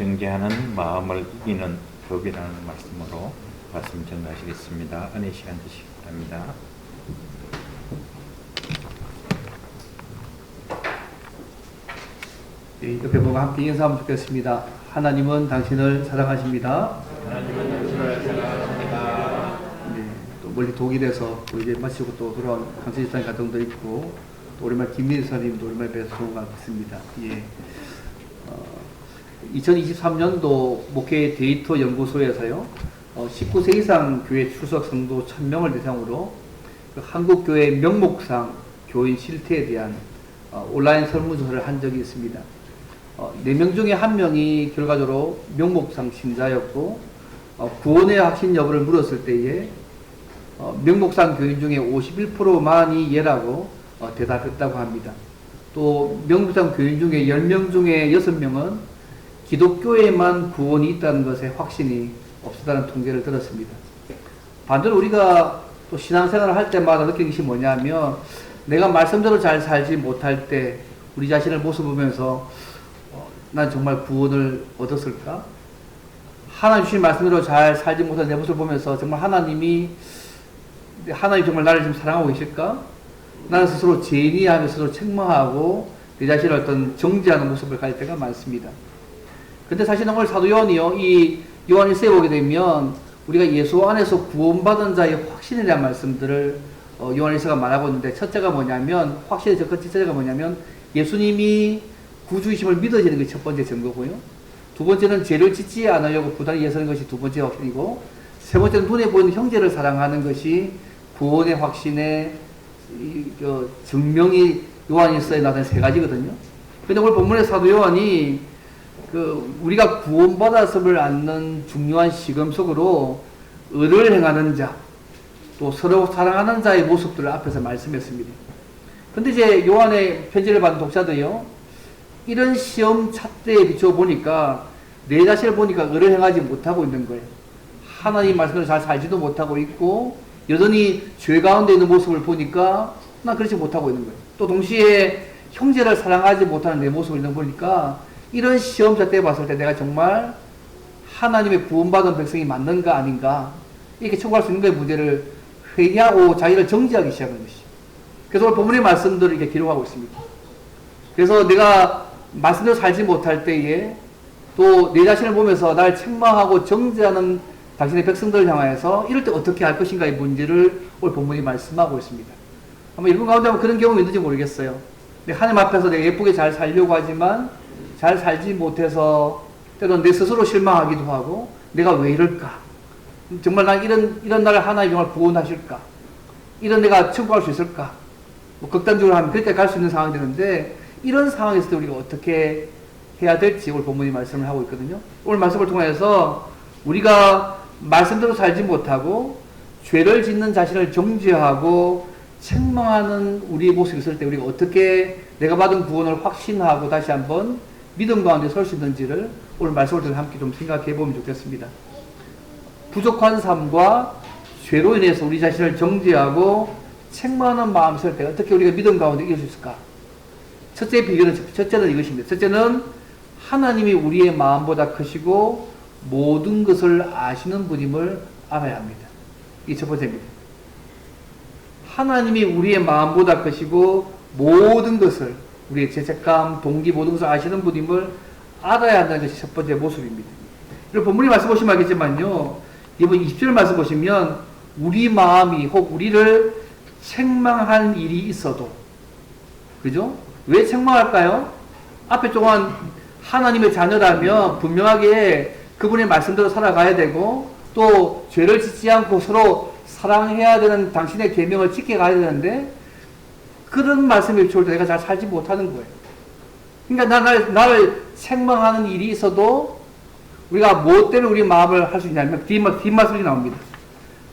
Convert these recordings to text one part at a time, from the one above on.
정죄하는 마음을 이기는 법이라는 말씀으로 말씀 전하시겠습니다. 은혜 시간 되시기 바랍니다. 옆에 보고 함께 인사하면 좋겠습니다. 하나님은 당신을 사랑하십니다. 하나님은 당신을 사랑하십니다. 네, 또 멀리 독일에서 또 이제 마치고 또 돌아온 강철 집사님 가정도 있고, 또 오랜만에 김민희 선생님도 오랜만에 뵈서 좋은 것 같습니다. 2023년도 목회 데이터 연구소에서요, 19세 이상 교회 출석 성도 1000명을 대상으로 그 한국교회 명목상 교인 실태에 대한 온라인 설문조사를 한 적이 있습니다. 4명 중에 1명이 결과적으로 명목상 신자였고, 구원의 확신 여부를 물었을 때에 명목상 교인 중에 51%만이 예라고 대답했다고 합니다. 또 명목상 교인 중에 10명 중에 6명은 기독교에만 구원이 있다는 것에 확신이 없었다는 통계를 들었습니다. 반대로 우리가 또 신앙생활을 할 때마다 느끼는 것이 뭐냐면, 내가 말씀대로 잘 살지 못할 때 우리 자신을 모습 보면서 난 정말 구원을 얻었을까? 하나님 주신 말씀대로 잘 살지 못한 내 모습을 보면서 정말 하나님이 정말 나를 지금 사랑하고 계실까? 나는 스스로 죄인이하며 스스로 책망하고 내 자신을 어떤 정죄하는 모습을 가질 때가 많습니다. 근데 사실 오늘 사도 요한이요, 이 요한 1서에 보게 되면 우리가 예수 안에서 구원받은 자의 확신에 대한 말씀들을 요한 1서가 말하고 있는데, 첫째가 뭐냐면, 확신의 첫째가 뭐냐면 예수님이 구주이심을 믿어지는 것이 첫 번째 증거고요. 두 번째는 죄를 짓지 않으려고 부단히 애쓰는 것이 두 번째 확신이고, 세 번째는 눈에 보이는 형제를 사랑하는 것이 구원의 확신의 증명이 요한 1서에 나타난 세 가지거든요. 근데 오늘 본문의 사도 요한이 우리가 구원받았음을 않는 중요한 시금 속으로 의를 행하는 자, 또 서로 사랑하는 자의 모습들을 앞에서 말씀했습니다. 근데 이제 요한의 편지를 받은 독자들이요, 이런 시험 잣대에 비추어 보니까 내 자신을 보니까 의를 행하지 못하고 있는 거예요. 하나님 말씀대로 잘 살지도 못하고 있고, 여전히 죄 가운데 있는 모습을 보니까 난 그렇지 못하고 있는 거예요. 또 동시에 형제를 사랑하지 못하는 내 모습을 있는 거 보니까, 이런 시험 잣대에 봤을 때 내가 정말 하나님의 구원받은 백성이 맞는가 아닌가, 이렇게 청구할 수 있는 거의 문제를 회개하고 자기를 정지하기 시작하는 것이죠. 그래서 오늘 본문의 말씀들을 이렇게 기록하고 있습니다. 그래서 내가 말씀대로 살지 못할 때에 또 내 자신을 보면서 나를 책망하고 정죄하는 당신의 백성들을 향하여서 이럴 때 어떻게 할 것인가의 문제를 오늘 본문이 말씀하고 있습니다. 아마 여러분 가운데 하면 그런 경험이 있는지 모르겠어요. 하나님 앞에서 내가 예쁘게 잘 살려고 하지만 잘 살지 못해서 때로는 내 스스로 실망하기도 하고, 내가 왜 이럴까? 정말 난 이런 나를 하나님 정말 구원하실까? 이런 내가 청구할 수 있을까? 극단적으로 하면 그때 갈 수 있는 상황이 되는데, 이런 상황에서 우리가 어떻게 해야 될지 오늘 본문이 말씀을 하고 있거든요. 오늘 말씀을 통해서 우리가 말씀대로 살지 못하고 죄를 짓는 자신을 정죄하고 책망하는 우리의 모습이 있을 때 우리가 어떻게 내가 받은 구원을 확신하고 다시 한번 믿음 가운데 설 수 있는지를 오늘 말씀을 통해 함께 좀 생각해 보면 좋겠습니다. 부족한 삶과 죄로 인해서 우리 자신을 정죄하고 책망하는 마음이 있을 때 어떻게 우리가 믿음 가운데 이길 수 있을까? 첫째는 이것입니다. 첫째는 하나님이 우리의 마음보다 크시고 모든 것을 아시는 분임을 알아야 합니다. 이게 첫 번째입니다. 하나님이 우리의 마음보다 크시고 모든 것을, 우리의 죄책감, 동기 모든 것을 아시는 분임을 알아야 한다는 것이 첫 번째 모습입니다. 여러분 본문의 말씀 보시면 알겠지만요, 이번 20절 말씀 보시면 우리 마음이 혹 우리를 책망한 일이 있어도, 그죠? 왜 책망할까요? 앞에 동안 하나님의 자녀라면 분명하게 그분의 말씀대로 살아가야 되고, 또 죄를 짓지 않고 서로 사랑해야 되는 당신의 계명을 지켜가야 되는데, 그런 말씀에 비추을 때 내가 잘 살지 못하는 거예요. 그러니까 나를 책망하는 일이 있어도 우리가 무엇 때문에 우리 마음을 할 수 있냐면 뒷말씀이 나옵니다.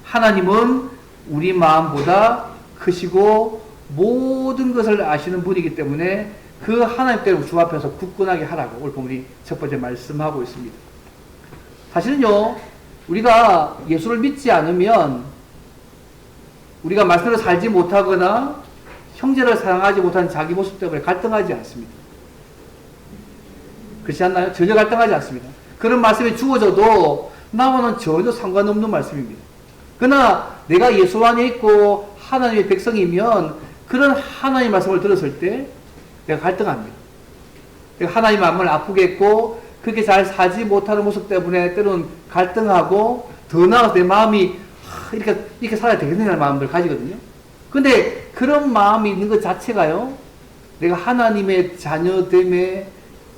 하나님은 우리 마음보다 크시고 모든 것을 아시는 분이기 때문에 그 하나님께로 주 앞에서 굳건하게 하라고 오늘 본문이 첫 번째 말씀하고 있습니다. 사실은요, 우리가 예수를 믿지 않으면 우리가 말씀대로 살지 못하거나 형제를 사랑하지 못한 자기 모습 때문에 갈등하지 않습니다. 그렇지 않나요? 전혀 갈등하지 않습니다. 그런 말씀이 주어져도 나와는 전혀 상관없는 말씀입니다. 그러나 내가 예수 안에 있고 하나님의 백성이면 그런 하나님의 말씀을 들었을 때 내가 갈등합니다. 내가 하나님의 마음을 아프게 했고 그렇게 잘 살지 못하는 모습 때문에 때로는 갈등하고 더 나아가서 내 마음이 이렇게 살아야 되겠느냐는 마음을 가지거든요. 근데 그런 마음이 있는 것 자체가요, 내가 하나님의 자녀됨의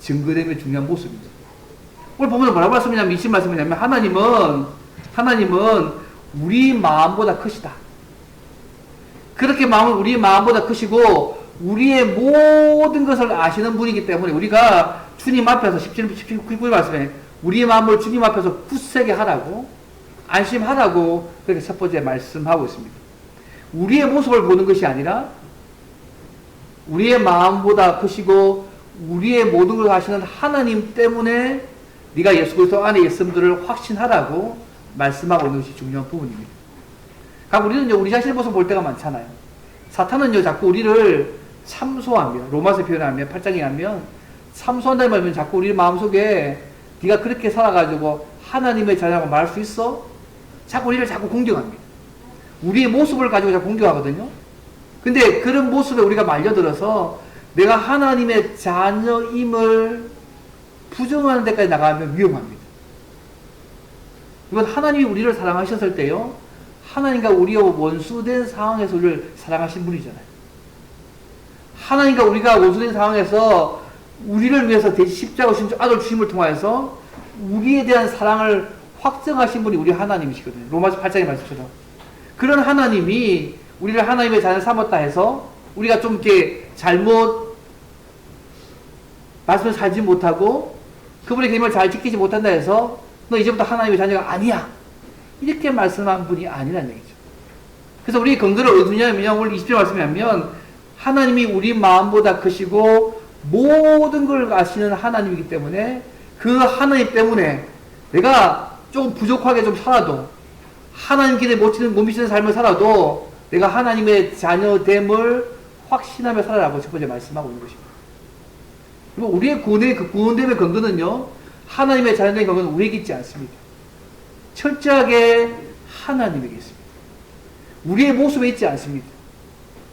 증거됨의 중요한 모습입니다. 오늘 보면 뭐라고 말씀이냐면, 20 말씀이냐면, 하나님은 우리 마음보다 크시다. 그렇게 우리 마음보다 크시고, 우리의 모든 것을 아시는 분이기 때문에, 우리가 주님 앞에서 19 말씀에, 우리의 마음을 주님 앞에서 굳세게 하라고, 안심하라고, 그렇게 첫 번째 말씀하고 있습니다. 우리의 모습을 보는 것이 아니라, 우리의 마음보다 크시고, 우리의 모든 걸 아시는 하나님 때문에 네가 예수 그리스도 안에 있음들을 확신하라고 말씀하고 있는 것이 중요한 부분입니다. 우리는 우리 자신의 모습을 볼 때가 많잖아요. 사탄은요, 자꾸 우리를 참소합니다. 로마서 표현하면, 8장에 하면, 참소한다는 말이면 자꾸 우리 마음속에 네가 그렇게 살아가지고 하나님의 자녀라고 말할 수 있어? 우리를 자꾸 공격합니다. 우리의 모습을 가지고 자꾸 공격하거든요. 근데 그런 모습에 우리가 말려들어서 내가 하나님의 자녀임을 부정하는 데까지 나가면 위험합니다. 이건 하나님이 우리를 사랑하셨을 때요, 하나님과 우리와 원수된 상황에서 우리를 사랑하신 분이잖아요. 하나님과 우리가 원수된 상황에서 우리를 위해서 십자가 오신 아들 주심을 통하여서 우리에 대한 사랑을 확정하신 분이 우리 하나님이시거든요. 로마서 8장의 말씀처럼. 그런 하나님이 우리를 하나님의 자녀 삼았다 해서 우리가 좀 이렇게 잘못 말씀을 살지 못하고 그분의 계명을 잘 지키지 못한다 해서 너 이제부터 하나님의 자녀가 아니야, 이렇게 말씀한 분이 아니라는 얘기죠. 그래서 우리 근거를 어디냐면 오늘 20절 말씀에 하면 하나님이 우리 마음보다 크시고 모든 걸 아시는 하나님이기 때문에 그 하나님 때문에 내가 조금 부족하게 좀 살아도 하나님 길에 못 미치는 삶을 살아도 내가 하나님의 자녀됨을 확신하며 살아라고 첫 번째 말씀하고 있는 것입니다. 그리고 우리의 구원됨의 근거는요, 하나님의 자녀됨의 근거는 우리에게 있지 않습니다. 철저하게 하나님에게 있습니다. 우리의 모습에 있지 않습니다.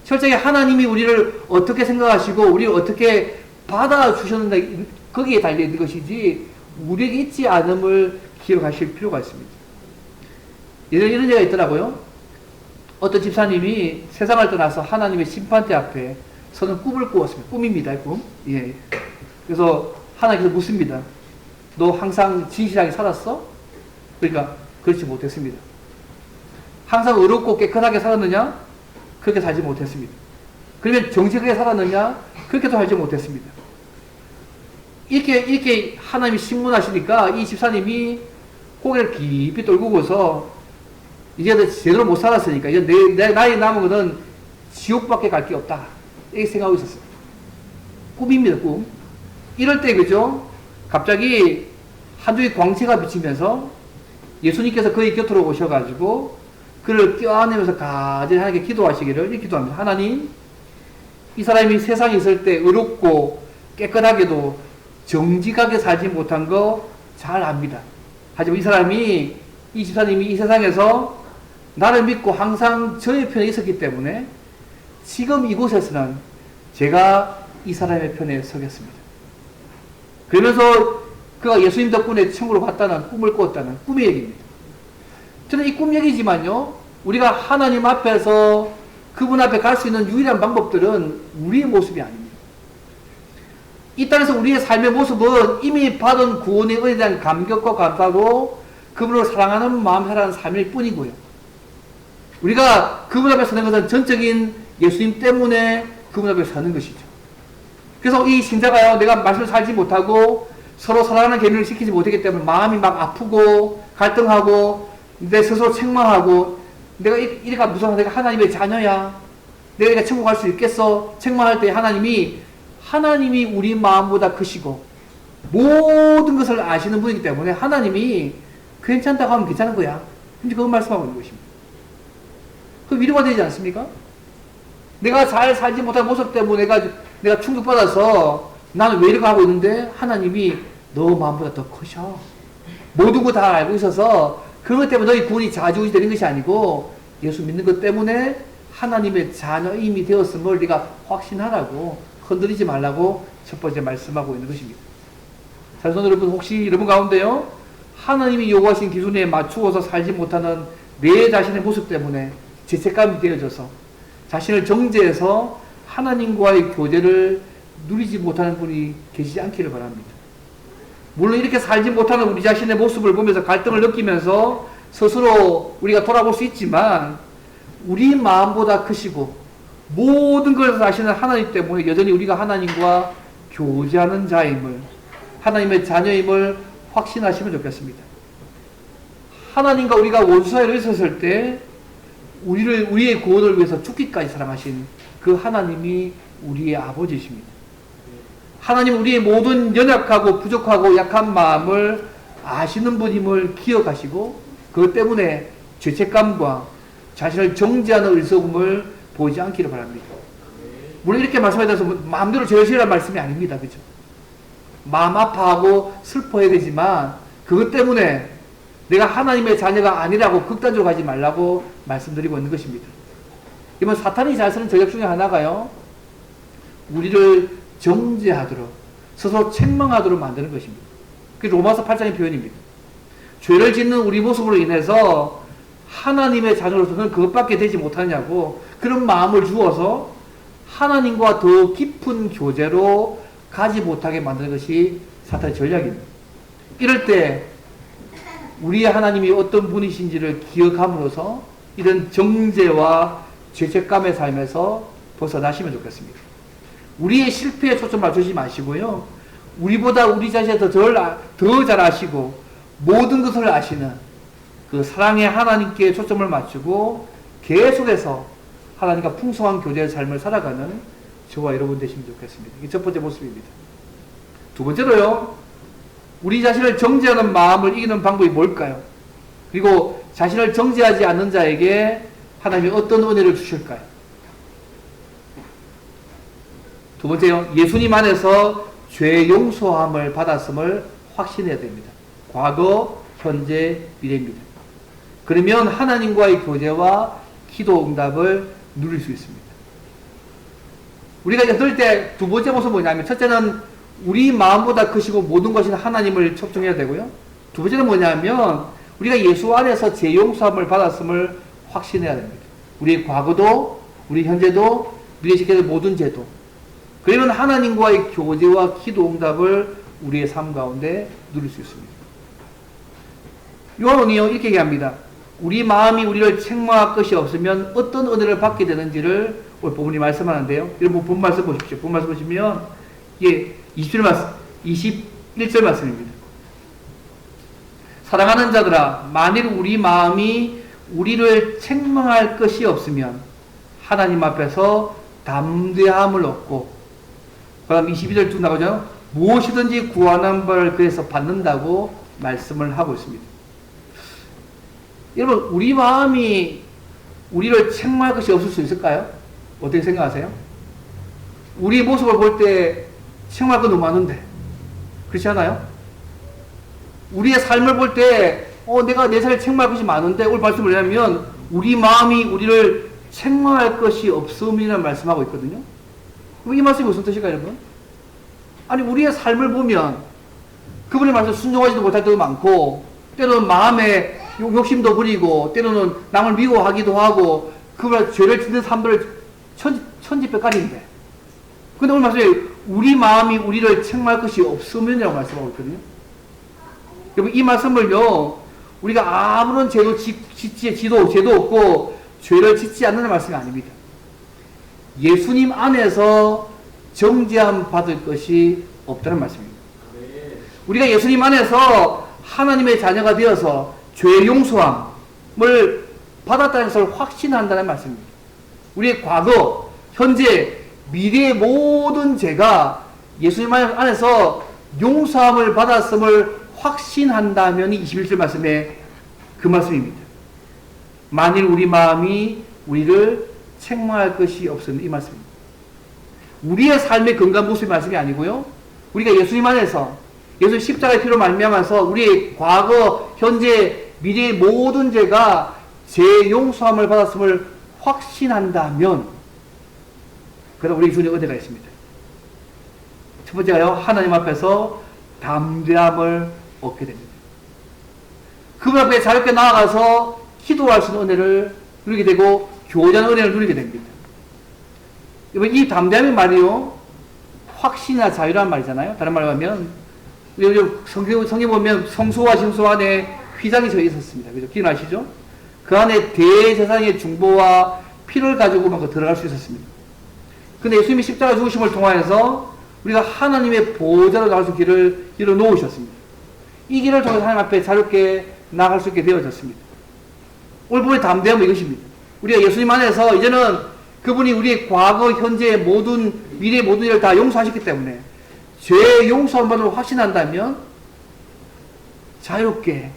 철저하게 하나님이 우리를 어떻게 생각하시고 우리를 어떻게 받아주셨는가 거기에 달려있는 것이지 우리에게 있지 않음을 기억하실 필요가 있습니다. 이런 예가 있더라고요. 어떤 집사님이 세상을 떠나서 하나님의 심판대 앞에 서는 꿈을 꾸었습니다. 꿈입니다, 꿈. 예. 그래서 하나님께서 묻습니다. 너 항상 진실하게 살았어? 그러니까 그렇지 못했습니다. 항상 의롭고 깨끗하게 살았느냐? 그렇게 살지 못했습니다. 그러면 정직하게 살았느냐? 그렇게도 살지 못했습니다. 이렇게 하나님이 신문하시니까 이 집사님이 고개를 깊이 떨구고서 이제 제대로 못 살았으니까 이제 내 나이 남은 거는 지옥밖에 갈 게 없다, 이렇게 생각하고 있었어요. 꿈입니다, 꿈. 이럴 때 그죠? 갑자기 한 줄기 광채가 비치면서 예수님께서 그의 곁으로 오셔가지고 그를 껴안으면서 간절히 하나님께 기도하시기를 이렇게 기도합니다. 하나님, 이 사람이 세상에 있을 때 의롭고 깨끗하게도 정직하게 살지 못한 거 잘 압니다. 하지만 이 집사님이 이 세상에서 나를 믿고 항상 저의 편에 있었기 때문에 지금 이곳에서는 제가 이 사람의 편에 서겠습니다. 그러면서 그가 예수님 덕분에 천국으로 갔다는 꿈을 꾸었다는 꿈의 얘기입니다. 저는 이 꿈 얘기지만요, 우리가 하나님 앞에서 그분 앞에 갈 수 있는 유일한 방법들은 우리의 모습이 아닙니다. 이 땅에서 우리의 삶의 모습은 이미 받은 구원의 은혜에 대한 감격과 감사로 그분을 사랑하는 마음 살아가는 삶일 뿐이고요. 우리가 그분 앞에 서는 것은 전적인 예수님 때문에 그분 앞에 서는 것이죠. 그래서 이 신자가요, 내가 말씀을 살지 못하고 서로 사랑하는 계명을 지키지 못했기 때문에 마음이 막 아프고 갈등하고 내 스스로 책망하고 내가 이래가 무슨 내가 하나님의 자녀야, 내가 이렇게 천국 갈 수 있겠어 책망할 때 하나님이 우리 마음보다 크시고 모든 것을 아시는 분이기 때문에 하나님이 괜찮다고 하면 괜찮은 거야. 근데 그건 말씀하고 있는 것입니다. 그 위로가 되지 않습니까? 내가 잘 살지 못한 모습 때문에 내가 충격받아서 나는 왜 이렇게 하고 있는데 하나님이 너 마음보다 더 크셔. 모든 거 다 알고 있어서 그것 때문에 너희 구원이 자주우지 되는 것이 아니고 예수 믿는 것 때문에 하나님의 자녀임이 되었음을 네가 확신하라고, 흔들리지 말라고 첫 번째 말씀하고 있는 것입니다. 자손 여러분, 혹시 여러분 가운데요, 하나님이 요구하신 기준에 맞추어서 살지 못하는 내 자신의 모습 때문에 죄책감이 되어져서 자신을 정죄해서 하나님과의 교제를 누리지 못하는 분이 계시지 않기를 바랍니다. 물론 이렇게 살지 못하는 우리 자신의 모습을 보면서 갈등을 느끼면서 스스로 우리가 돌아볼 수 있지만, 우리 마음보다 크시고 모든 것을 아시는 하나님 때문에 여전히 우리가 하나님과 교제하는 자임을, 하나님의 자녀임을 확신하시면 좋겠습니다. 하나님과 우리가 원수 사이로 있었을 때 우리의 구원을 위해서 죽기까지 사랑하신 그 하나님이 우리의 아버지십니다. 하나님 우리의 모든 연약하고 부족하고 약한 마음을 아시는 분임을 기억하시고, 그것 때문에 죄책감과 자신을 정죄하는 어리석음을 보이지 않기를 바랍니다. 물론 이렇게 말씀에 대해서 마음대로 죄를 말씀이 아닙니다. 그죠? 마음 아파하고 슬퍼해야 되지만 그것 때문에 내가 하나님의 자녀가 아니라고 극단적으로 가지 말라고 말씀드리고 있는 것입니다. 이번 사탄이 잘 쓰는 전략 중에 하나가요, 우리를 정죄하도록, 스스로 책망하도록 만드는 것입니다. 그게 로마서 8장의 표현입니다. 죄를 짓는 우리 모습으로 인해서 하나님의 자녀로서는 그것밖에 되지 못하냐고 그런 마음을 주어서 하나님과 더 깊은 교제로 가지 못하게 만드는 것이 사탄의 전략입니다. 이럴 때 우리의 하나님이 어떤 분이신지를 기억함으로써 이런 정죄와 죄책감의 삶에서 벗어나시면 좋겠습니다. 우리의 실패에 초점 맞추지 마시고요, 우리보다 우리 자신을 더 잘 아시고 모든 것을 아시는 그 사랑의 하나님께 초점을 맞추고 계속해서 하나님과 풍성한 교제의 삶을 살아가는 저와 여러분 되시면 좋겠습니다. 이게 첫 번째 모습입니다. 두 번째로요, 우리 자신을 정죄하는 마음을 이기는 방법이 뭘까요? 그리고 자신을 정죄하지 않는 자에게 하나님이 어떤 은혜를 주실까요? 두 번째요, 예수님 안에서 죄 용서함을 받았음을 확신해야 됩니다. 과거, 현재, 미래입니다. 그러면 하나님과의 교제와 기도 응답을 누릴 수 있습니다. 우리가 이제 들을 때 두 번째 모습은 뭐냐면, 첫째는 우리 마음보다 크시고 모든 것이 하나님을 촉정해야 되고요, 두 번째는 뭐냐면 우리가 예수 안에서 죄 용서함을 받았음을 확신해야 됩니다. 우리의 과거도, 우리 현재도, 미래시켜의 모든 죄도. 그러면 하나님과의 교제와 기도 응답을 우리의 삶 가운데 누릴 수 있습니다. 요한은요 이렇게 얘기합니다. 우리 마음이 우리를 책망할 것이 없으면 어떤 은혜를 받게 되는지를 오늘 본문이 말씀하는데요. 여러분 본 말씀 보십시오. 본 말씀 보시면 이게 21절 말씀입니다. 사랑하는 자들아, 만일 우리 마음이 우리를 책망할 것이 없으면 하나님 앞에서 담대함을 얻고, 그 다음 22절 쭉 나오죠. 무엇이든지 구하는 바를 그래서 받는다고 말씀을 하고 있습니다. 여러분, 우리 마음이 우리를 책망할 것이 없을 수 있을까요? 어떻게 생각하세요? 우리 모습을 볼 때 책망할 거 너무 많은데, 그렇지 않아요? 우리의 삶을 볼 때 내가 내 삶에 책망할 것이 많은데, 오늘 말씀을 하면 우리 마음이 우리를 책망할 것이 없음이라는 말씀하고 있거든요. 그럼 이 말씀이 무슨 뜻일까요, 여러분? 아니, 우리의 삶을 보면 그분의 말씀 순종하지도 못할 때도 많고, 때로는 마음에 욕심도 부리고, 때로는 남을 미워하기도 하고, 그걸 죄를 짓는 사람들을 천지백갈인데, 근데 오늘 말씀에 우리 마음이 우리를 책망할 것이 없으면이라고 말씀하고 있거든요. 여러분, 이 말씀을요, 우리가 아무런 죄도 죄도 없고 죄를 짓지 않는 말씀이 아닙니다. 예수님 안에서 정죄함 받을 것이 없다는 말씀입니다. 우리가 예수님 안에서 하나님의 자녀가 되어서 죄 용서함을 받았다는 것을 확신한다는 말씀입니다. 우리의 과거, 현재, 미래의 모든 죄가 예수님 안에서 용서함을 받았음을 확신한다면 21절 말씀에 그 말씀입니다. 만일 우리 마음이 우리를 책망할 것이 없으면, 이 말씀입니다. 우리의 삶의 건강 모습의 말씀이 아니고요, 우리가 예수님 안에서 예수 십자가의 피로 말미암아서 우리의 과거, 현재, 미래의 모든 죄가 제 용서함을 받았음을 확신한다면 그럼 우리 주님 은혜가 있습니다. 첫 번째가요, 하나님 앞에서 담대함을 얻게 됩니다. 그분 앞에 자유롭게 나아가서 기도할 수 있는 은혜를 누리게 되고 교제하는 은혜를 누리게 됩니다. 여러분, 이 담대함이 말이요, 확신이나 자유라는 말이잖아요. 다른 말로 하면 성경 보면 성소와 진소 안에 휘장이 져 있었습니다. 그죠? 기억나시죠? 그 안에 대제사장의 중보와 피를 가지고만 들어갈 수 있었습니다. 근데 예수님이 십자가 죽으심을 통하여서 우리가 하나님의 보호자로 나갈 수 있는 길을 열어 놓으셨습니다. 이 길을 통해서 하나님 앞에 자유롭게 나갈 수 있게 되어졌습니다. 오늘 본의 담대함은 이것입니다. 우리가 예수님 안에서 이제는 그분이 우리의 과거, 현재, 모든 미래의 모든 일을 다 용서하셨기 때문에 죄 용서한 받을 확신한다면 자유롭게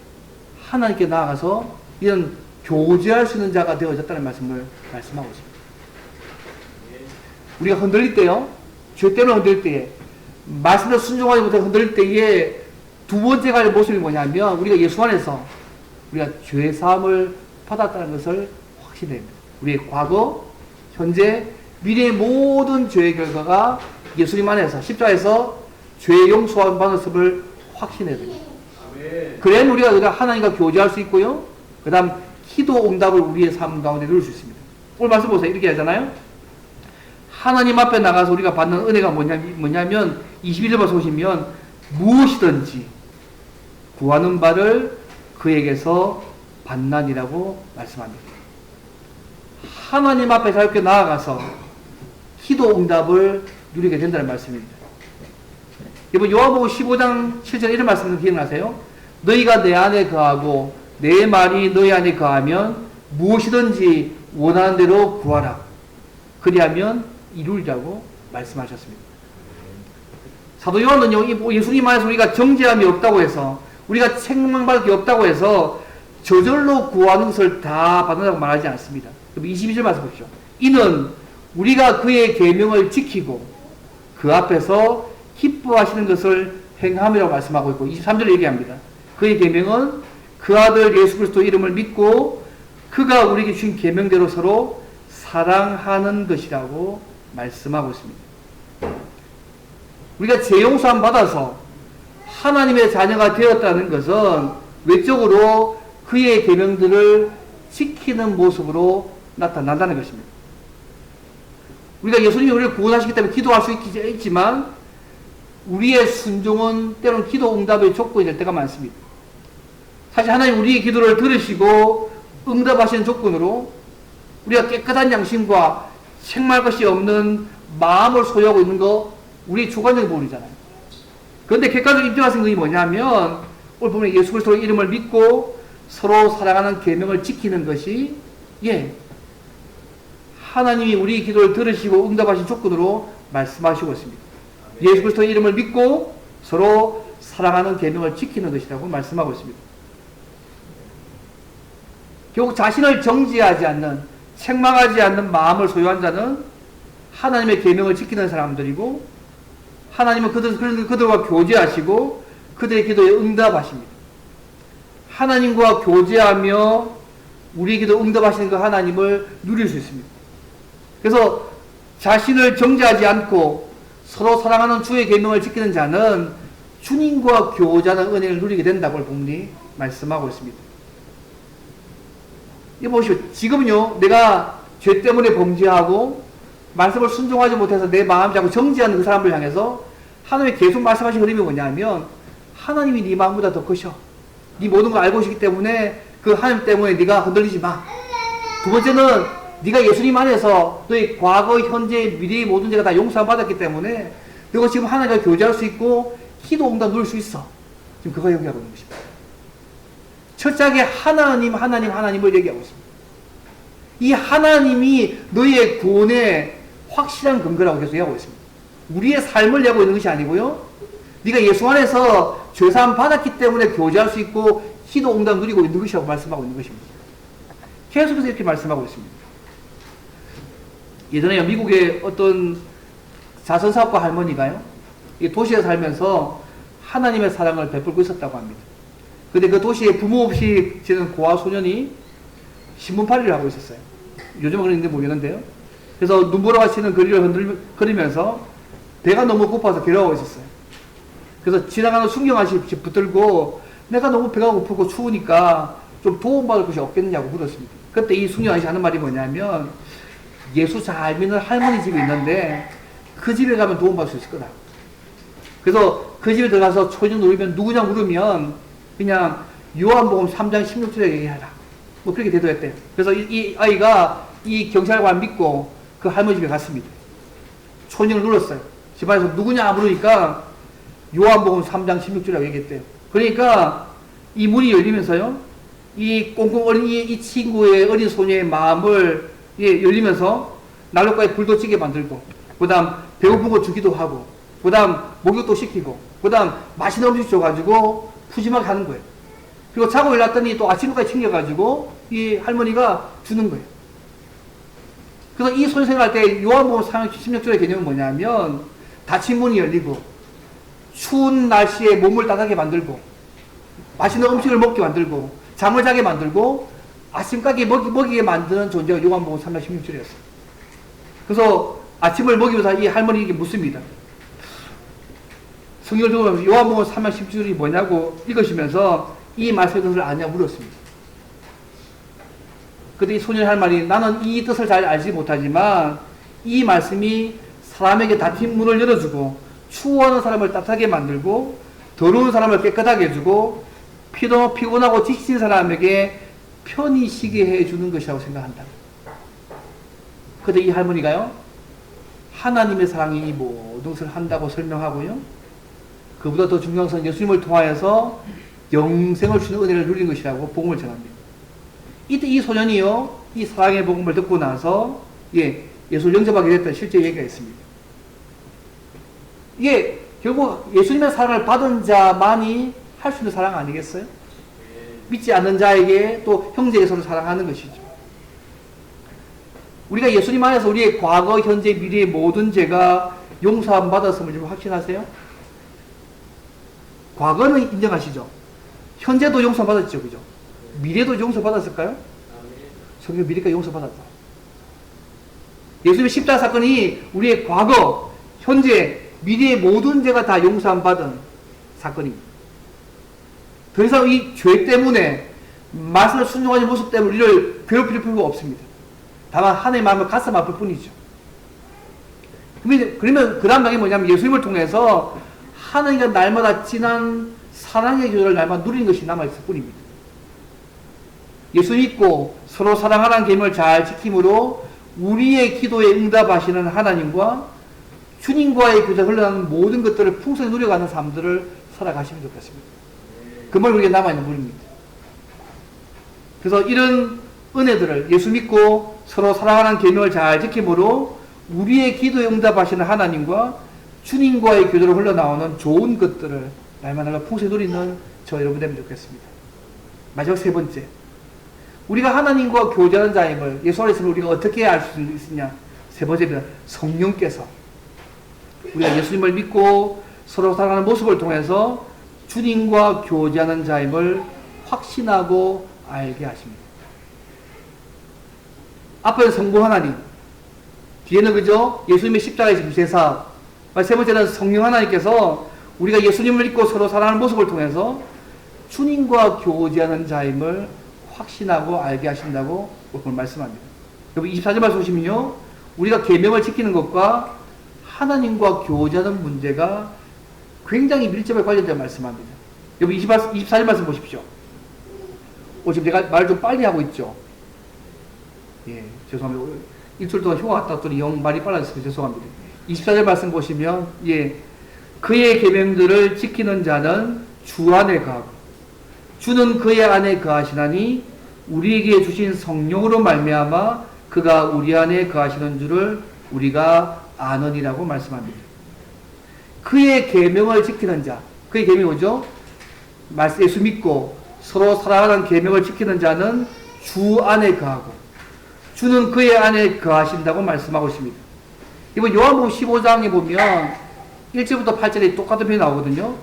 하나님께 나아가서 이런 교제할 수 있는 자가 되어졌다는 말씀을 말씀하고 있습니다. 우리가 흔들릴 때요, 죄 때문에 흔들릴 때에, 말씀을 순종하지 못해 흔들릴 때에 두 번째 갈 모습이 뭐냐면 우리가 예수 안에서 우리가 죄 사함을 받았다는 것을 확신해야 됩니다. 우리의 과거, 현재, 미래의 모든 죄의 결과가 예수님 안에서 십자가에서 죄 용서함 받았음을 확신해야 됩니다. 그래야 우리가 하나님과 교제할 수 있고요, 그 다음 기도 응답을 우리의 삶 가운데 누릴 수 있습니다. 오늘 말씀 보세요. 이렇게 하잖아요. 하나님 앞에 나가서 우리가 받는 은혜가 뭐냐면 21절 보시면 무엇이든지 구하는 바를 그에게서 받나니라고 말씀합니다. 하나님 앞에 자유롭게 나아가서 기도 응답을 누리게 된다는 말씀입니다. 여러분, 요한복음 15장 7절 이런 말씀 기억나세요? 너희가 내 안에 거하고 내 말이 너희 안에 거하면 무엇이든지 원하는 대로 구하라. 그리하면 이루리라고 말씀하셨습니다. 사도 요한은요, 예수님 안에서 우리가 정죄함이 없다고 해서, 우리가 책망받을 게 없다고 해서 저절로 구하는 것을 다 받는다고 말하지 않습니다. 22절 말씀 보십시오. 이는 우리가 그의 계명을 지키고 그 앞에서 기뻐하시는 것을 행함이라고 말씀하고 있고, 23절에 얘기합니다. 그의 계명은 그 아들 예수 그리스도 이름을 믿고 그가 우리에게 주신 계명대로 서로 사랑하는 것이라고 말씀하고 있습니다. 우리가 죄 용서함 받아서 하나님의 자녀가 되었다는 것은 외적으로 그의 계명들을 지키는 모습으로 나타난다는 것입니다. 우리가 예수님이 우리를 구원하시기 때문에 기도할 수 있지만 우리의 순종은 때로는 기도 응답의 조건이 될 때가 많습니다. 사실 하나님 우리의 기도를 들으시고 응답하시는 조건으로 우리가 깨끗한 양심과 책망할 것이 없는 마음을 소유하고 있는 거 우리 주관적인 부분이잖아요. 그런데 객관적으로 입증하신 것이 뭐냐면 오늘 보면 예수 그리스도의 이름을 믿고 서로 사랑하는 계명을 지키는 것이 하나님이 우리 기도를 들으시고 응답하신 조건으로 말씀하시고 있습니다. 예수 그리스도의 이름을 믿고 서로 사랑하는 계명을 지키는 것이라고 말씀하고 있습니다. 결국 자신을 정죄하지 않는, 책망하지 않는 마음을 소유한 자는 하나님의 계명을 지키는 사람들이고, 하나님은 그들과 교제하시고 그들의 기도에 응답하십니다. 하나님과 교제하며 우리 기도 응답하시는 그 하나님을 누릴 수 있습니다. 그래서 자신을 정죄하지 않고 서로 사랑하는 주의 계명을 지키는 자는 주님과 교제하는 은혜를 누리게 된다고 본문이 말씀하고 있습니다. 이거 보시오. 지금요, 내가 죄 때문에 범죄하고 말씀을 순종하지 못해서 내 마음 잡고 정죄하는 그 사람을 향해서 하나님이 계속 말씀하신 흐름이 뭐냐면 하나님이 네 마음보다 더 크셔. 네 모든 걸 알고 계시기 때문에 그 하나님 때문에 네가 흔들리지 마. 두 번째는 네가 예수님 안에서 너의 과거, 현재, 미래의 모든 죄가 다 용서받았기 때문에 너가 지금 하나님과 교제할 수 있고 기도 응답 누릴 수 있어. 지금 그거 얘기하고 있는 것입니다. 철저하게 하나님을 얘기하고 있습니다. 이 하나님이 너의 구원의 확실한 근거라고 계속 얘기하고 있습니다. 우리의 삶을 얘기하고 있는 것이 아니고요. 네가 예수 안에서 죄사함 받았기 때문에 교제할 수 있고 기도 응답 누리고 있는 것이라고 말씀하고 있는 것입니다. 계속해서 이렇게 말씀하고 있습니다. 예전에 미국의 어떤 자선사업가 할머니가요, 이 도시에 살면서 하나님의 사랑을 베풀고 있었다고 합니다. 근데 그 도시에 부모 없이 지는 고아 소년이 신문팔이를 하고 있었어요. 요즘은 그런지 모르겠는데요. 그래서 눈보라 치는 거리를 걸으면서 배가 너무 고파서 괴로워하고 있었어요. 그래서 지나가는 순경 아저씨 붙들고 내가 너무 배가 고프고 추우니까 좀 도움받을 곳이 없겠느냐고 물었습니다. 그때 이 순경 아저씨 하는 말이 뭐냐면 예수 잘 믿는 할머니 집이 있는데 그 집에 가면 도움받을 수 있을 거다. 그래서 그 집에 들어가서 초인종 누르면 누구냐 물으면 그냥 요한복음 3장 16절에 얘기하라. 뭐 그렇게 대답했대요. 그래서 이 아이가 이 경찰관 믿고 그 할머니 집에 갔습니다. 초인종을 눌렀어요. 집안에서 누구냐 물으니까 요한복음 3장 16절이라고 얘기했대요. 그러니까 이 문이 열리면서요. 이 꽁꽁 어린 이 친구의 어린 소녀의 마음을 열리면서 난로가에 불도 찌게 만들고 그 다음 배고픈 거 주기도 하고 그 다음 목욕도 시키고 그 다음 맛있는 음식 줘가지고 푸짐하게 하는 거예요. 그리고 자고 일어났더니 또 아침까지 챙겨가지고 이 할머니가 주는 거예요. 그래서 이 소녀 생각할 때 요한복음 3장 16절의 개념은 뭐냐면 닫힌 문이 열리고 추운 날씨에 몸을 따뜻하게 만들고 맛있는 음식을 먹게 만들고 잠을 자게 만들고 아침까지 먹이게 만드는 존재가 요한복음 3장 16절이었어요. 그래서 아침을 먹이면서 이 할머니에게 묻습니다. 성경을 읽으면서 요한복음 3장 16절이 뭐냐고 읽으시면서 이 말씀의 뜻을 아냐고 물었습니다. 그때 이 소년이 할 말이 나는 이 뜻을 잘 알지 못하지만 이 말씀이 사람에게 닫힌 문을 열어주고 추워하는 사람을 따뜻하게 만들고 더러운 사람을 깨끗하게 해주고 피곤하고 지친 사람에게 편히 쉬게 해주는 것이라고 생각한다. 그런데 이 할머니가요, 하나님의 사랑이 이 모든 것을 한다고 설명하고요, 그보다 더 중요한 것은 예수님을 통하여서 영생을 주는 은혜를 누린 것이라고 복음을 전합니다. 이때 이 소년이요, 이 사랑의 복음을 듣고 나서 예수를 영접하게 됐던 실제 얘기가 있습니다. 이게 결국 예수님의 사랑을 받은 자만이 할 수 있는 사랑 아니겠어요? 믿지 않는 자에게 또 형제 예수를 사랑하는 것이죠. 우리가 예수님 안에서 우리의 과거, 현재, 미래의 모든 죄가 용서함 받았음을 좀 확신하세요? 과거는 인정하시죠? 현재도 용서받았죠, 그죠? 미래도 용서받았을까요? 성경 미래까지 용서받았다. 예수님의 십자가 사건이 우리의 과거, 현재, 미래의 모든 죄가 다 용서함 받은 사건입니다. 더 이상 이 죄 때문에 말씀을 순종하는 모습 때문에 우리를 괴롭힐 필요가 없습니다. 다만 하나님의 마음을 가슴 아플 뿐이죠. 그러면 그 다음 단계 뭐냐면 예수님을 통해서 하나님과 날마다 진한 사랑의 교제를 날마다 누리는 것이 남아있을 뿐입니다. 예수 믿고 서로 사랑하라는 계명을 잘 지킴으로 우리의 기도에 응답하시는 하나님과 주님과의 교제가 흘러가는 모든 것들을 풍성히 누려가는 삶들을 살아가시면 좋겠습니다. 그말 우리에게 남아있는 분입니다. 그래서 이런 은혜들을 예수 믿고 서로 사랑하는 계명을 잘 지킴으로 우리의 기도에 응답하시는 하나님과 주님과의 교제로 흘러나오는 좋은 것들을 날마다 풍성히 누리는 저 여러분 되면 좋겠습니다. 마지막 세 번째, 우리가 하나님과 교제하는 자임을 예수 안에서 우리가 어떻게 알 수 있느냐? 세 번째는 성령께서 우리가 예수님을 믿고 서로 사랑하는 모습을 통해서 주님과 교제하는 자임을 확신하고 알게 하십니다. 앞에는 성부 하나님, 뒤에는 그죠? 예수님의 십자가의 구세사. 세 번째는 성령 하나님께서 우리가 예수님을 믿고 서로 사랑하는 모습을 통해서 주님과 교제하는 자임을 확신하고 알게 하신다고 오늘 말씀합니다. 여러분 24절 말씀 보시면요, 우리가 계명을 지키는 것과 하나님과 교제하는 문제가 굉장히 밀접하게 관련된 말씀합니다. 여러분 24절 말씀 보십시오. 지금 제가 말을 좀 빨리 하고 있죠? 죄송합니다. 일주일 동안 휴가 갔다 왔더니 영 말이 빨라졌어요. 죄송합니다. 24절 말씀 보시면 그의 계명들을 지키는 자는 주 안에 거하고 주는 그의 안에 거하시나니 우리에게 주신 성령으로 말미암아 그가 우리 안에 거하시는 줄을 우리가 아느니라고 말씀합니다. 그의 계명을 지키는 자, 그의 계명이 뭐죠? 예수 믿고 서로 사랑하는 계명을 지키는 자는 주 안에 거하고 주는 그의 안에 거하신다고 말씀하고 있습니다. 이번 요한복음 15장에 보면 1절부터 8절에 똑같은 표현이 나오거든요.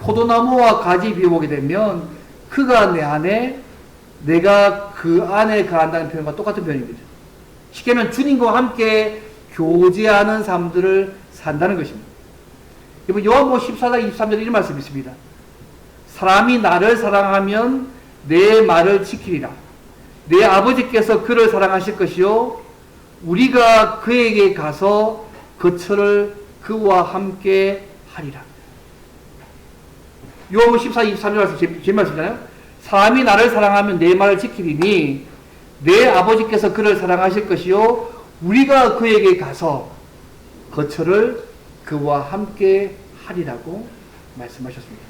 포도나무와 가지 비워보게 되면 그가 내 안에 내가 그 안에 거한다는 표현과 똑같은 표현입니다. 쉽게 하면 주님과 함께 교제하는 삶들을 산다는 것입니다. 이번 요한복음 14장 23절에 이런 말씀이 있습니다. 사람이 나를 사랑하면 내 말을 지키리라. 내 아버지께서 그를 사랑하실 것이요 우리가 그에게 가서 거처를 그와 함께 하리라. 요한복음 14, 23절 말씀 제 말씀이잖아요. 사람이 나를 사랑하면 내 말을 지키리니 내 아버지께서 그를 사랑하실 것이요 우리가 그에게 가서 거처를 그와 함께 하리라고 말씀하셨습니다.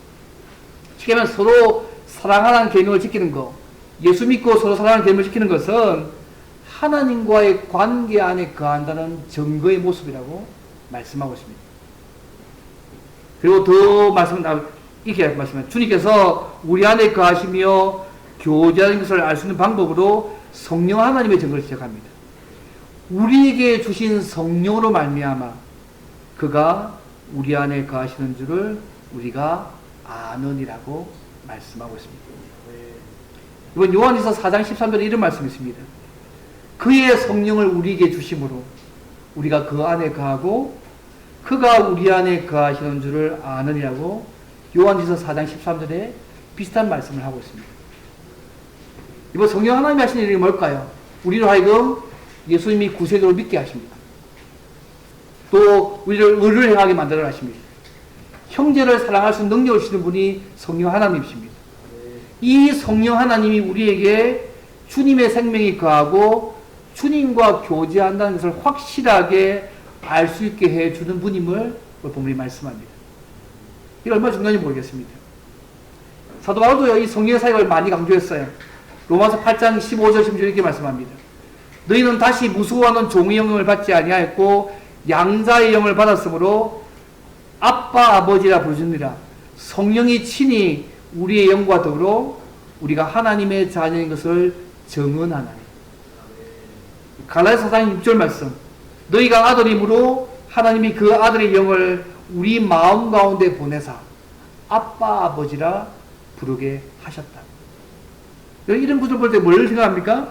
쉽게 말하면 서로 사랑하는 계명을 지키는 것, 예수 믿고 서로 사랑하는 계명을 지키는 것은 하나님과의 관계 안에 거한다는 증거의 모습이라고 말씀하고 있습니다. 그리고 더 이렇게 말씀합니다. 주님께서 우리 안에 거하시며 교제하는 것을 알 수 있는 방법으로 성령 하나님의 증거를 시작합니다. 우리에게 주신 성령으로 말미암아 그가 우리 안에 거하시는 줄을 우리가 아느니라고 말씀하고 있습니다. 이번 요한일서 4장 13절에 이런 말씀이 있습니다. 그의 성령을 우리에게 주심으로 우리가 그 안에 거하고 그가 우리 안에 거하시는 줄을 아느니라고 요한일서 4장 13절에 비슷한 말씀을 하고 있습니다. 이번 성령 하나님이 하시는 일이 뭘까요? 우리로 하여금 예수님이 구세주를 믿게 하십니다. 또 우리를 의를 행하게 만들어 하십니다. 형제를 사랑할 수 있는 능력을 주시는 분이 성령 하나님이십니다. 이 성령 하나님이 우리에게 주님의 생명이 거하고 주님과 교제한다는 것을 확실하게 알 수 있게 해주는 분임을 본문이 말씀합니다. 이게 얼마나 중요한지 모르겠습니다. 사도 바울도 이 성령의 사역을 많이 강조했어요. 로마서 8장 15절 16절 이렇게 말씀합니다. 너희는 다시 무수하는 종의 영을 받지 아니하였고 양자의 영을 받았으므로 아빠 아버지라 부르시느니라. 성령이 친히 우리의 영과 더불어 우리가 하나님의 자녀인 것을 증언하나니. 갈라디아서 4장 6절 말씀. 너희가 아들이므로 하나님이 그 아들의 영을 우리 마음 가운데 보내사 아빠 아버지라 부르게 하셨다. 이런 구절 볼 때 뭘 생각합니까?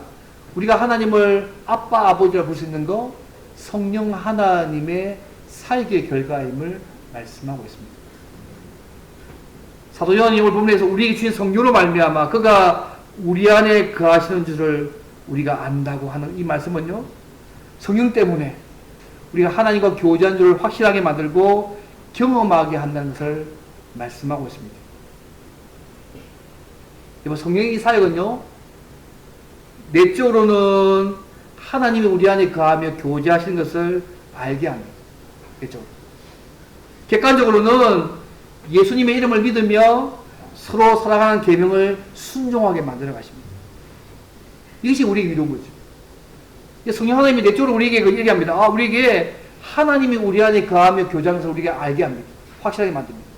우리가 하나님을 아빠 아버지라 부를 수 있는 거 성령 하나님의 사역의 결과임을 말씀하고 있습니다. 사도 요한이 오늘 본문에서 우리에게 주신 성령으로 말미암아 그가 우리 안에 거하시는 줄을 우리가 안다고 하는 이 말씀은요, 성령 때문에 우리가 하나님과 교제한 줄을 확실하게 만들고 경험하게 한다는 것을 말씀하고 있습니다. 성령의 사역은요, 내적으로는 하나님이 우리 안에 거하며 교제하시는 것을 알게 합니다. 그렇죠? 객관적으로는 예수님의 이름을 믿으며 서로 살아가는 계명을 순종하게 만들어 가십니다. 이것이 우리에게 이루은 거죠. 성령 하나님이 내적으로 우리에게 얘기합니다. 우리에게 하나님이 우리 안에 거하며 교제하는 것을 우리가 알게 합니다. 확실하게 만듭니다.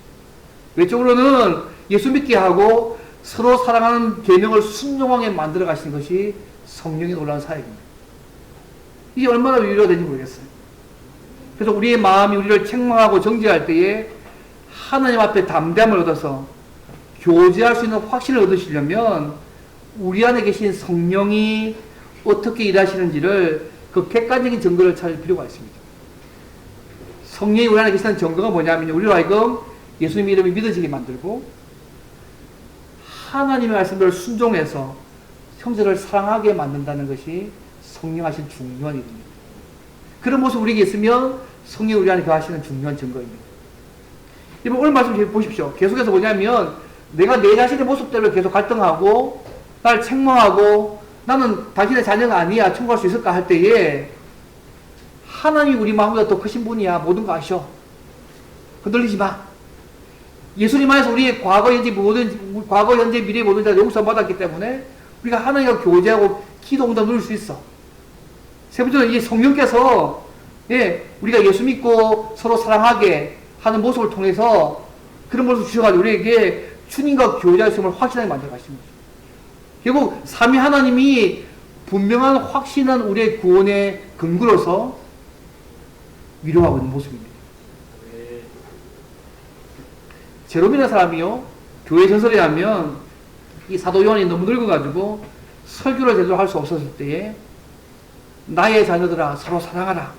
외적으로는 예수 믿게 하고 서로 사랑하는 계명을 순종하게 만들어 가시는 것이 성령의 놀라운 사역입니다. 이게 얼마나 위로가 되는지 모르겠어요. 그래서 우리의 마음이 우리를 책망하고 정죄할 때에 하나님 앞에 담대함을 얻어서 교제할 수 있는 확신을 얻으시려면 우리 안에 계신 성령이 어떻게 일하시는지를 그 객관적인 증거를 찾을 필요가 있습니다. 성령이 우리 안에 계시는 증거가 뭐냐면 우리로 하여금 예수님의 이름이 믿어지게 만들고 하나님의 말씀을 순종해서 형제를 사랑하게 만든다는 것이 성령 하신 중요한 일입니다. 그런 모습 우리에게 있으면 성령이 우리 안에 거하시는 중요한 증거입니다. 이번 오늘 말씀 보십시오. 계속해서 뭐냐면 내가 내 자신의 모습대로 계속 갈등하고 날 책망하고 나는 당신의 자녀가 아니야 청구할 수 있을까 할 때에 하나님이 우리 마음보다 더 크신 분이야. 모든 거 아셔. 흔들리지 마. 예수님 안에서 우리의 과거, 현재, 미래 모든 자 용서 받았기 때문에 우리가 하나님과 교제하고 기도 응답 누릴 수 있어. 세 번째는 이 성령께서 우리가 예수 믿고 서로 사랑하게 하는 모습을 통해서 그런 모습을 주셔가지고 우리에게 주님과 교제할 수 있는 걸 확신하게 만들어 가십니다. 결국 삼위 하나님이 분명한 확신한 우리의 구원의 근거로서 위로하고 있는 모습입니다. 제롬이라는 사람이요, 교회 전설에 하면 이 사도 요한이 너무 늙어가지고 설교를 제대로 할 수 없었을 때에 나의 자녀들아 서로 사랑하라,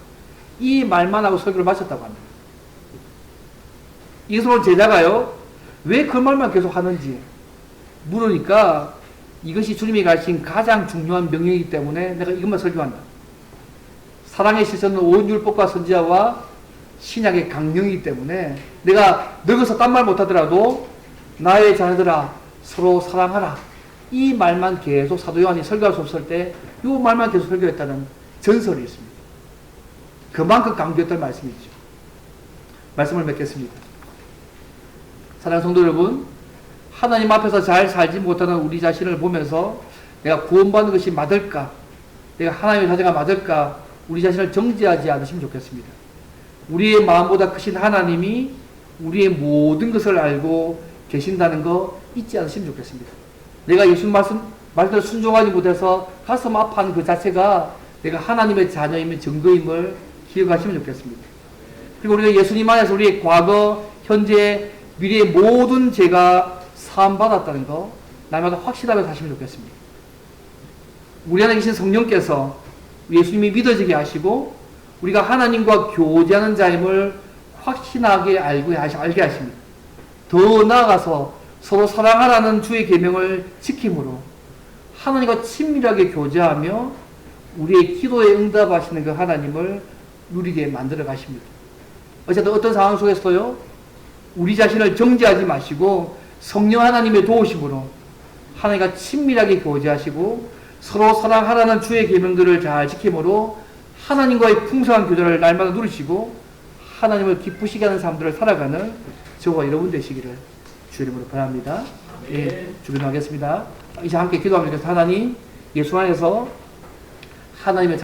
이 말만 하고 설교를 마쳤다고 합니다. 이것을 제자가요, 왜 그 말만 계속 하는지 물으니까 이것이 주님이 가르친 가장 중요한 명령이기 때문에 내가 이것만 설교한다. 사랑의 실천은 온 율법과 선지자와 신약의 강령이기 때문에 내가 늙어서 딴 말 못하더라도 나의 자녀들아 서로 사랑하라, 이 말만 계속 사도 요한이 설교할 수 없을 때 이 말만 계속 설교했다는 전설이 있습니다. 그만큼 강조했던 말씀이죠. 말씀을 맺겠습니다. 사랑하는 성도 여러분, 하나님 앞에서 잘 살지 못하는 우리 자신을 보면서 내가 구원받는 것이 맞을까, 내가 하나님의 자녀가 맞을까, 우리 자신을 정죄하지 않으시면 좋겠습니다. 우리의 마음보다 크신 하나님이 우리의 모든 것을 알고 계신다는 거 잊지 않으시면 좋겠습니다. 내가 예수님 말씀을 순종하지 못해서 가슴 아파하는 그 자체가 내가 하나님의 자녀임의 증거임을 기억하시면 좋겠습니다. 그리고 우리가 예수님 안에서 우리의 과거, 현재, 미래의 모든 죄가 사함받았다는 거 날마다 확실하게 사시면 좋겠습니다. 우리 안에 계신 성령께서 예수님이 믿어지게 하시고 우리가 하나님과 교제하는 자임을 확신하게 알게 하십니다. 더 나아가서 서로 사랑하라는 주의 계명을 지킴으로 하나님과 친밀하게 교제하며 우리의 기도에 응답하시는 그 하나님을 누리게 만들어 가십니다. 어쨌든 어떤 상황 속에서요, 우리 자신을 정죄하지 마시고 성령 하나님의 도우심으로 하나님과 친밀하게 교제하시고 서로 사랑하라는 주의 계명들을 잘 지킴으로 하나님과의 풍성한 교제를 날마다 누리시고 하나님을 기쁘시게 하는 삶들을 살아가는 저와 여러분 되시기를 주 이름으로 바랍니다. 예, 주기도하겠습니다. 이제 함께 기도하면서 하나님, 예수 안에서 하나님의